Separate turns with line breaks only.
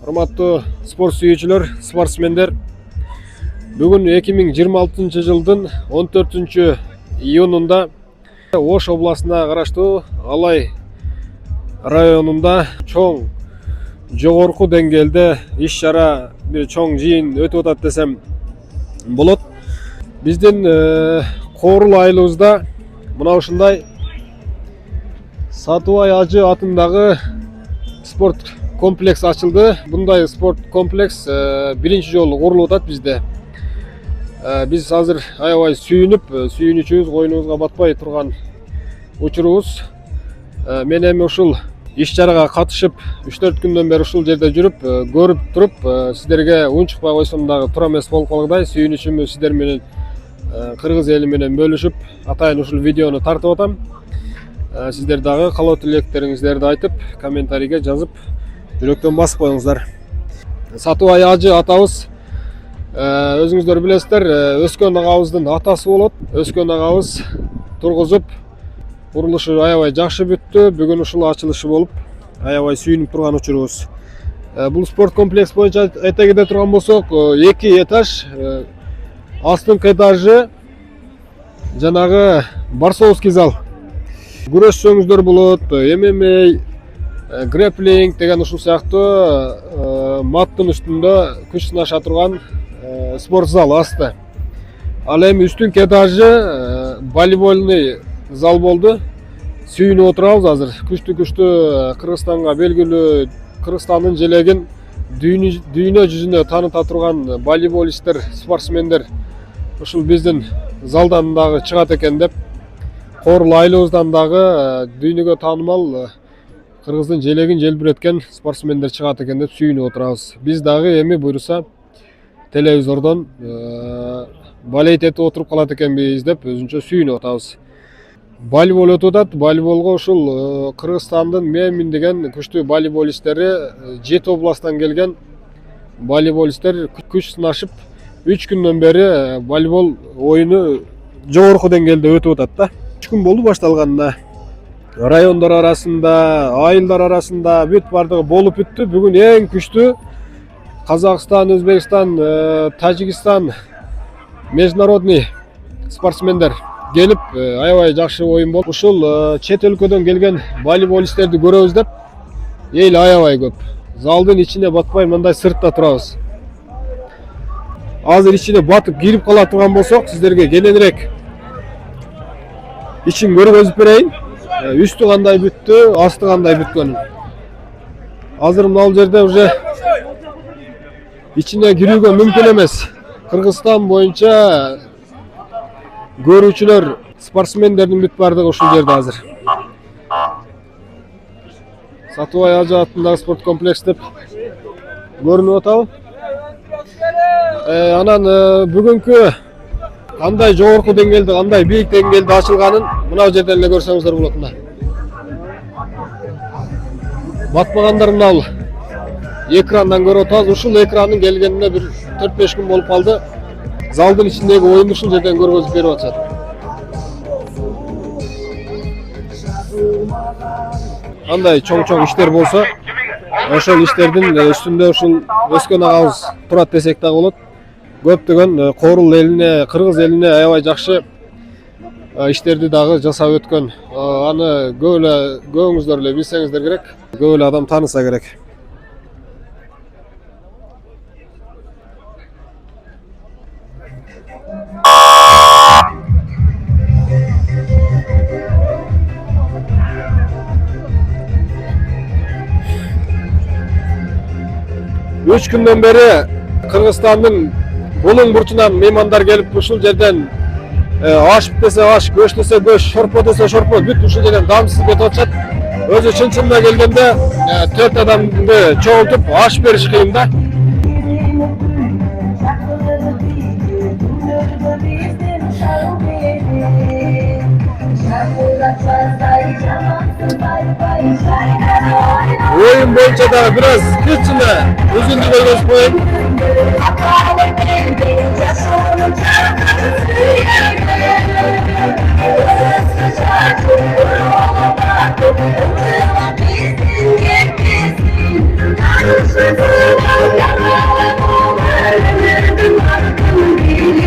Урматтуу спорт сүйүүчүлөр, спортсмендер. Бүгүн 2026 жылдын 14 июнунда Ош областына караштуу Алай районунда чоң жогорку деңгээлде иш-чара, бир чоң жыйын өтүп атат десем болот. Биздин Коорул айылыбызда мына ушундай Сатыбай Ажы атындагы спорт комплекс ачылды. Bunday спорт комплекс биринчи жолу курулуп атат бизде. Биз азыр аябай сүйүнүчүбүз, койнубузга батпай турган учурубуз. Мен эми ушул иш-чарага катышып 3-4 күндөн бери ушул жерде жүрүп, көрүп туруп, сиздерге унчукпай койсом дагы туура эмес болуп калгандай сүйүнүчүмдү сиздер менен кыргыз эли менен бөлүшүп, атайын ушул видеону тартып атам. Сиздер дагы калоо тилектериңиздерди айтып, комментарийге жазып, жүрөктөн басып коюңуздар. Сатыбай Ажы атабыз, өзүңүздөр билесиздер, Өскөн агабыздын атасы болот. Өскөн агабыз тургузуп, курулушу аябай жакшы бүттү. Бүгүн ушул ачылышы болуп, аябай сүйүнүп турган учурубуз. Бул спорт комплекс боюнча айта кете турган болсок, 2 этаж, астыңкы этажы жанагы борцовский зал. Күрөшсөңүздөр болот, ММА, грэплинг деген ушул сыяктуу маттын үстүндө күч сынаша турган спорт зал асты. Ал эми үстүнкү этажы волейбольный зал болду. Сүйүнүп отурабыз азыр. Күчтүү Кыргызстанга белгилүү, Кыргызстандын желегин дүйнө жүзүнө тааныта турган волейболисттер, спортсмендер ушул биздин залдан дагы чыгат экен деп, Коорул айылыбыздан дагы дүйнөгө таанымал Кыргыздын желегин желбиреткен спортсмендер чыгат экен деп сүйүнүп отурабыз. Биз дагы эми буйруса телевизордон болеть этип отуруп калат экенбиз деп өзүнчө сүйүнүп атабыз. Волейбол өтүп атат. Волейболго ушул Кыргызстандын Мемин деген күчтүү волейболисттери, 7 областтан келген волейболисттер күч сынашып, 3 күндөн бери волейбол оюну жогорку деңгээлде өтүп атат да. 3 күн болду башталганына. Райондар арасында, айылдар арасында бүт бардыгы болуп бүттү. Бүгүн эң күчтүү Казакстан, Өзбекстан, Тажикстан международный спортсмендер келип, аябай жакшы оюн болуп, ушул чет өлкөдөн келген волейболисттерди көрөбүз деп эл аябай көп. Залдын ичине батпай мындай сыртта турабыз. Азыр ичине батып кирип кала турган болсок, сиздерге кененирээк ичин көргөзүп берейин. Үстү кандай бүттү, асты кандай бүткөнүн. Азыр мына жерде уже ичине кирүүгө мүмкүн эмес. Кыргызстан боюнча көрүүчүлөр, спортсмендердин бүт бардыгы ушул жерде азыр. Сатыбай Ажы атындагы спорт комплекс деп көрүнүп атабы. Анан бүгүнкү кандай жогорку деңгээлде, кандай бийик деңгээлде ачылганын мына жерден эле көрсөңүздөр болот мына. Батпагандар мына экрандан көрүп атабыз. Ушул экранын келгенине бир 4-5 күн болуп калды. Залдын ичиндеги оюнду ушул жерден көргөзүп берип атышат. Кандай чоң иштер болсо, ошол иштердин үстүндө ушул Өскөн агабыз турат десек дагы болот. Көптөгөн Коорул элине, Кыргыз элине аябай жакшы иштерди дагы жасап өткөн. Аны көбүңүздөр эле билсеңиздер керек, көп эле адам тааныса керек. Үч күндөн бери Кыргызстандын булуң бурчунан меймандар келип ушул жерден аш десе аш, көш десе көш, шорпо десе шорпо, бүт ушул жерден дамсыз кетип атышат. Өзү чын-чынына келгенде 4 адамды чогултуп аш бериш кыйын да. Oyun boyunca da biraz kıçına üzüntü görüyoruz bu oyun.